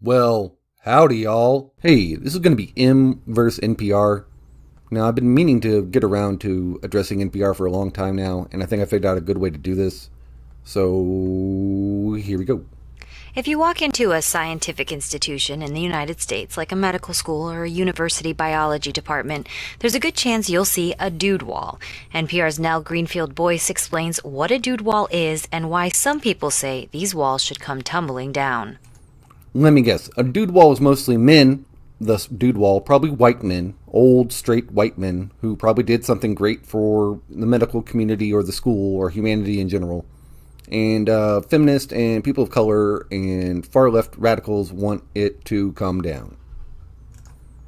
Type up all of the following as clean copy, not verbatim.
Well, howdy, y'all. Hey, this is going to be M versus NPR. Now, I've been meaning to get around to addressing NPR for a long time now, and I think I figured out a good way to do this. So, here we go. If you walk into a scientific institution in the United States, like a medical school or a university biology department, there's a good chance you'll see a dude wall. NPR's Nell Greenfield-Boyce explains what a dude wall is and why some people say these walls should come tumbling down. Let me guess. A dude wall is mostly men, thus dude wall, probably white men, old, straight white men, who probably did something great for the medical community or the school or humanity in general. And feminists and people of color and far-left radicals want it to come down.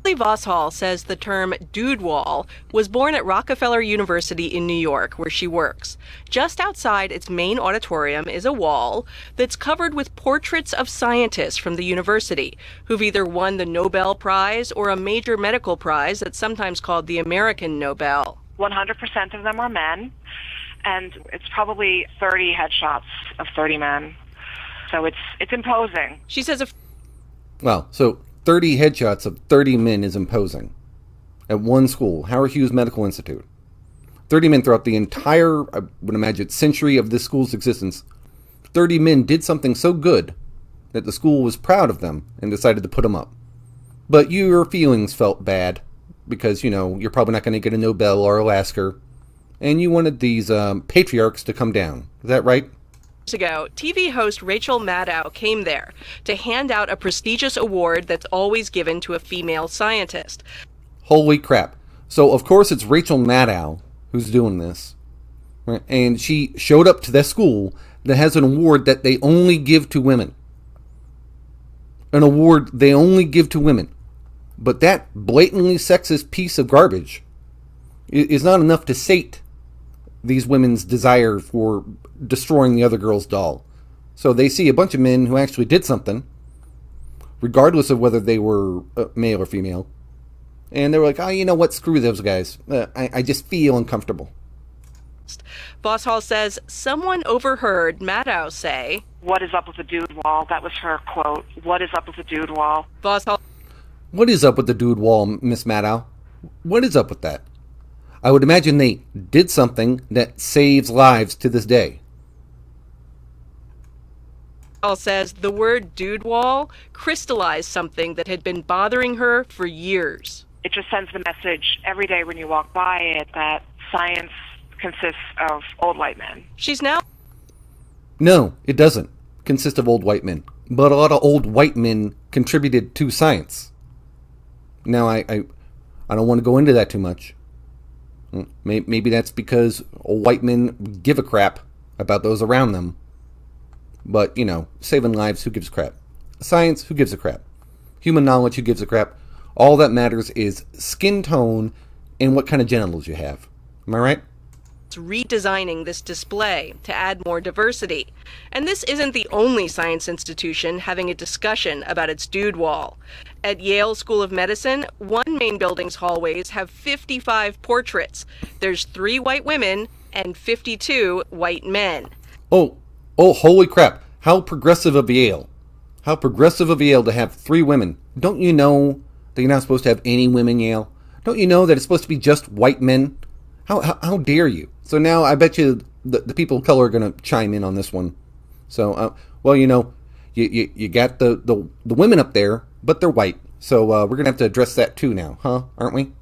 Vosshall says the term dude wall was born at Rockefeller University in New York, where she works. Just outside its main auditorium is a wall that's covered with portraits of scientists from the university who've either won the Nobel Prize or a major medical prize that's sometimes called the American Nobel. 100% of them are men, and it's probably 30 headshots of 30 men. So it's imposing. She says Wow, so 30 headshots of 30 men is imposing. At one school, Howard Hughes Medical Institute. 30 men throughout the entire, I would imagine, century of this school's existence. 30 men did something so good that the school was proud of them and decided to put them up. But your feelings felt bad because, you're probably not going to get a Nobel or a Lasker. And you wanted these patriarchs to come down. Is that right? Ago, TV host Rachel Maddow came there to hand out a prestigious award that's always given to a female scientist. Holy crap. So, of course, it's Rachel Maddow who's doing this. Right? And she showed up to that school that has an award that they only give to women. An award they only give to women. But that blatantly sexist piece of garbage is not enough to sate these women's desire for destroying the other girl's doll. So they see a bunch of men who actually did something, regardless of whether they were male or female. And they were like, oh, you know what? Screw those guys. I just feel uncomfortable. Vosshall says someone overheard Maddow say, "What is up with the dude wall?" That was her quote. "What is up with the dude wall?" Vosshall, what is up with the dude wall, Miss Maddow? What is up with that? I would imagine they did something that saves lives to this day. Says the word dude wall crystallized something that had been bothering her for years. It just sends the message every day when you walk by it that science consists of old white men. She's now... No, it doesn't consist of old white men. But a lot of old white men contributed to science. Now, I don't want to go into that too much. Maybe that's because old white men give a crap about those around them. But, saving lives, who gives a crap? Science, who gives a crap? Human knowledge, who gives a crap? All that matters is skin tone and what kind of genitals you have. Am I right? It's redesigning this display to add more diversity. And this isn't the only science institution having a discussion about its dude wall. At Yale School of Medicine, one main building's hallways have 55 portraits. There's 3 white women and 52 white men. Oh, holy crap. How progressive of Yale. How progressive of Yale to have 3 women. Don't you know that you're not supposed to have any women, Yale? Don't you know that it's supposed to be just white men? How dare you? So now I bet you the people of color are going to chime in on this one. So, you got the women up there, but they're white. So we're going to have to address that too now, huh? Aren't we?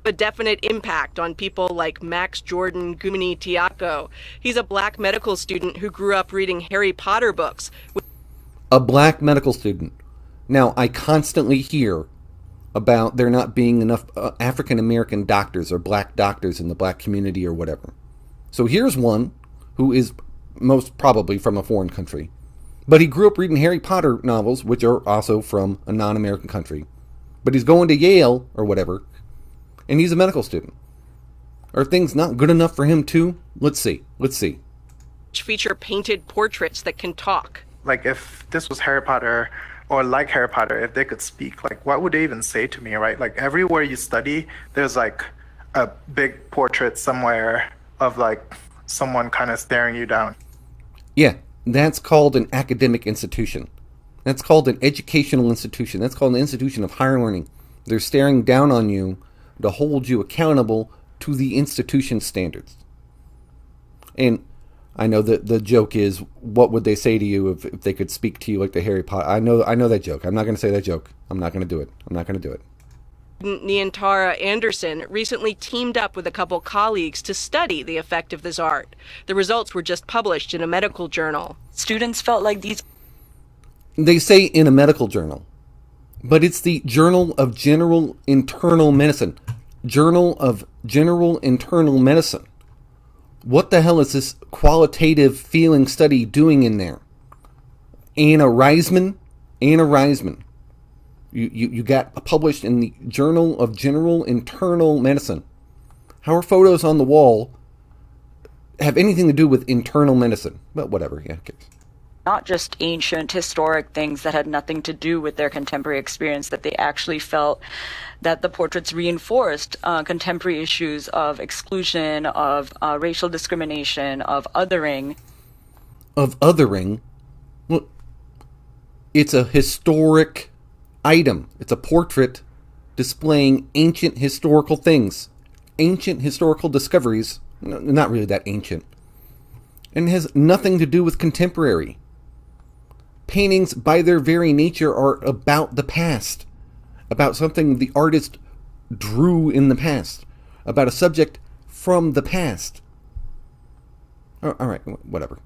A definite impact on people like Max Jordan Gumini Tiako. He's a black medical student who grew up reading Harry Potter books. A black medical student. Now, I constantly hear about there not being enough African-American doctors or black doctors in the black community or whatever. So here's one who is most probably from a foreign country. But he grew up reading Harry Potter novels, which are also from a non-American country. But he's going to Yale or whatever, and he's a medical student. Are things not good enough for him too? Let's see. Which feature painted portraits that can talk. Like if this was Harry Potter, or like Harry Potter, if they could speak, like what would they even say to me, right? Like everywhere you study, there's like a big portrait somewhere of like someone kind of staring you down. Yeah, that's called an academic institution. That's called an educational institution. That's called an institution of higher learning. They're staring down on you to hold you accountable to the institution standards. And I know that the joke is, what would they say to you if they could speak to you like the Harry Potter? I know that joke. I'm not going to say that joke. I'm not going to do it. Niantara Anderson recently teamed up with a couple colleagues to study the effect of this art. The results were just published in a medical journal. Students felt like these... They say in a medical journal, but it's the Journal of General Internal Medicine. Journal of General Internal Medicine. What the hell is this qualitative feeling study doing in there? Anna Reisman. You got published in the Journal of General Internal Medicine. How are photos on the wall have anything to do with internal medicine? But whatever, yeah. Okay. Not just ancient historic things that had nothing to do with their contemporary experience, that they actually felt that the portraits reinforced contemporary issues of exclusion, of racial discrimination, of othering. Of othering? Well, it's a historic item. It's a portrait displaying ancient historical things, ancient historical discoveries. No, not really that ancient. And it has nothing to do with contemporary. Paintings, by their very nature, are about the past, about something the artist drew in the past, about a subject from the past. All right, whatever.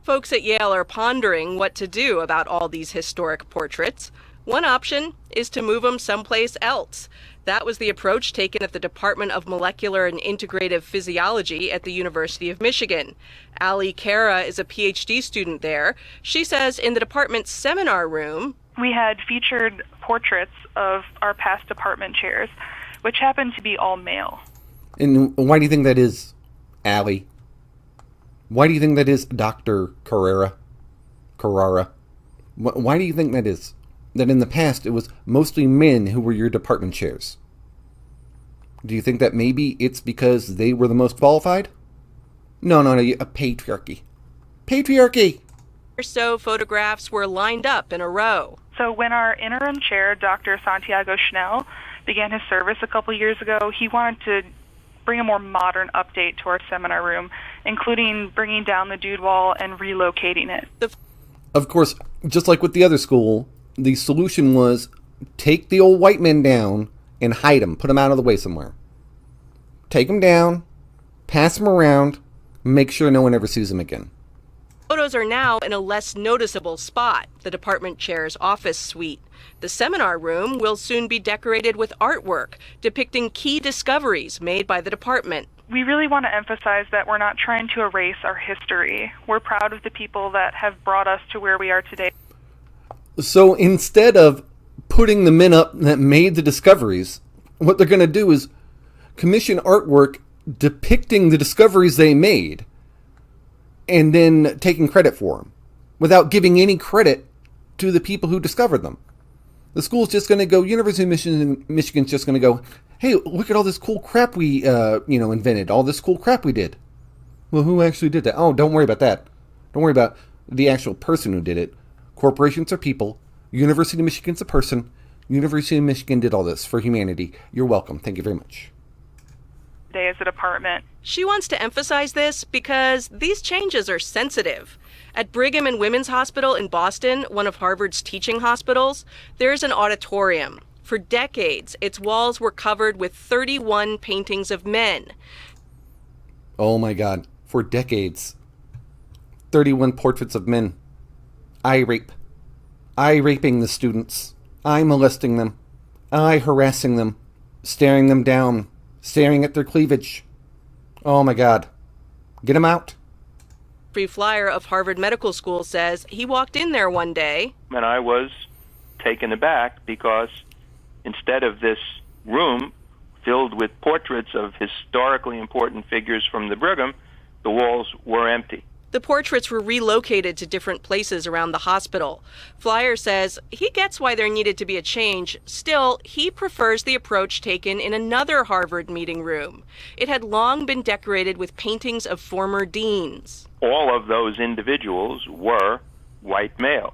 Folks at Yale are pondering what to do about all these historic portraits. One option is to move them someplace else. That was the approach taken at the Department of Molecular and Integrative Physiology at the University of Michigan. Ali Kara is a PhD student there. She says in the department's seminar room, we had featured portraits of our past department chairs, which happened to be all male. And why do you think that is, Ali? Why do you think that is, Dr. Carrara? Why do you think that is? That in the past it was mostly men who were your department chairs? Do you think that maybe it's because they were the most qualified? No, a patriarchy. Patriarchy! So photographs were lined up in a row. So when our interim chair, Dr. Santiago Schnell, began his service a couple years ago, he wanted to bring a more modern update to our seminar room, including bringing down the dude wall and relocating it. Of course, just like with the other school, the solution was take the old white men down and hide them, put them out of the way somewhere. Take them down, pass them around, make sure no one ever sees them again. Photos are now in a less noticeable spot, the department chair's office suite. The seminar room will soon be decorated with artwork depicting key discoveries made by the department. We really want to emphasize that we're not trying to erase our history. We're proud of the people that have brought us to where we are today. So instead of putting the men up that made the discoveries, what they're going to do is commission artwork depicting the discoveries they made and then taking credit for them without giving any credit to the people who discovered them. The school's just going to go, University of Michigan's just going to go, hey, look at all this cool crap we invented, all this cool crap we did. Well, who actually did that? Oh, don't worry about that. Don't worry about the actual person who did it. Corporations are people. University of Michigan's a person. University of Michigan did all this for humanity. You're welcome. Thank you very much. Today as a department. She wants to emphasize this because these changes are sensitive. At Brigham and Women's Hospital in Boston, one of Harvard's teaching hospitals, there's an auditorium. For decades, its walls were covered with 31 paintings of men. Oh my God. For decades. 31 portraits of men. I raping the students. I molesting them. I harassing them. Staring them down. Staring at their cleavage. Oh my God. Get them out. Free Flyer of Harvard Medical School says he walked in there one day. And I was taken aback because instead of this room filled with portraits of historically important figures from the Brigham, the walls were empty. The portraits were relocated to different places around the hospital. Flyer says he gets why there needed to be a change. Still, he prefers the approach taken in another Harvard meeting room. It had long been decorated with paintings of former deans. All of those individuals were white males.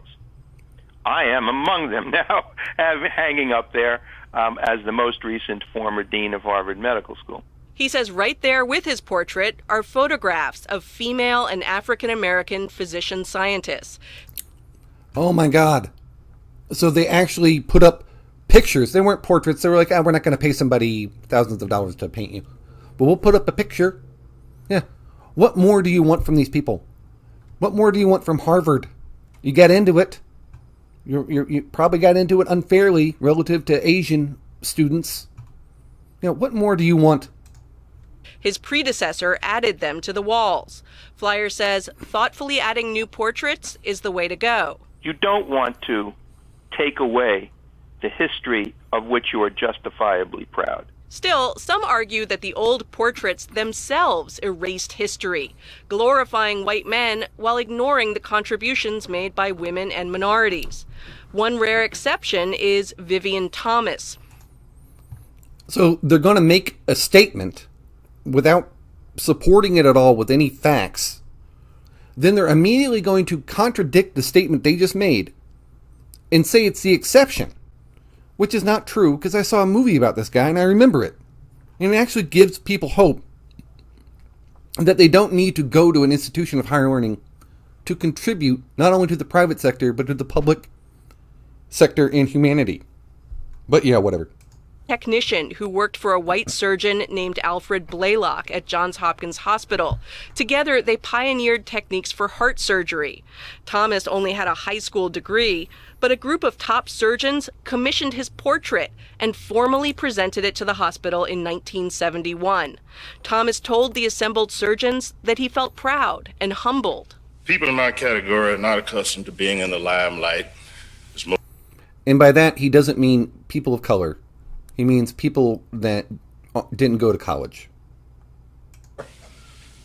I am among them now, hanging up there as the most recent former dean of Harvard Medical School. He says right there with his portrait are photographs of female and African American physician scientists. Oh my God. So they actually put up pictures. They weren't portraits. They were like, we're not going to pay somebody thousands of dollars to paint you, but we'll put up a picture. Yeah. What more do you want from these people? What more do you want from Harvard? You got into it. You probably got into it unfairly relative to Asian students. What more do you want? His predecessor added them to the walls. Flyer says thoughtfully adding new portraits is the way to go. You don't want to take away the history of which you are justifiably proud. Still, some argue that the old portraits themselves erased history, glorifying white men while ignoring the contributions made by women and minorities. One rare exception is Vivian Thomas. So they're going to make a statement without supporting it at all with any facts. Then they're immediately going to contradict the statement they just made and say it's the exception, which is not true, because I saw a movie about this guy and I remember it. And it actually gives people hope that they don't need to go to an institution of higher learning to contribute not only to the private sector, but to the public sector and humanity. But yeah, whatever. Technician who worked for a white surgeon named Alfred Blaylock at Johns Hopkins Hospital. Together, they pioneered techniques for heart surgery. Thomas only had a high school degree, but a group of top surgeons commissioned his portrait and formally presented it to the hospital in 1971. Thomas told the assembled surgeons that he felt proud and humbled. People in my category are not accustomed to being in the limelight. And by that, he doesn't mean people of color. He means people that didn't go to college.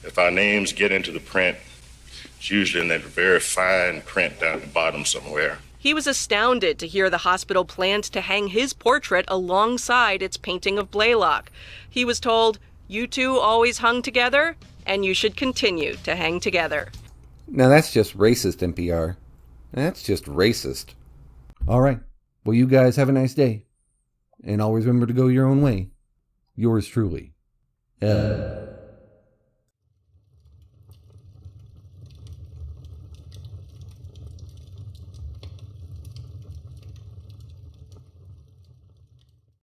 If our names get into the print, it's usually in that very fine print down at the bottom somewhere. He was astounded to hear the hospital planned to hang his portrait alongside its painting of Blaylock. He was told, "You two always hung together, and you should continue to hang together." Now that's just racist, NPR. That's just racist. All right. Well, you guys have a nice day. And always remember to go your own way. Yours truly, Ed.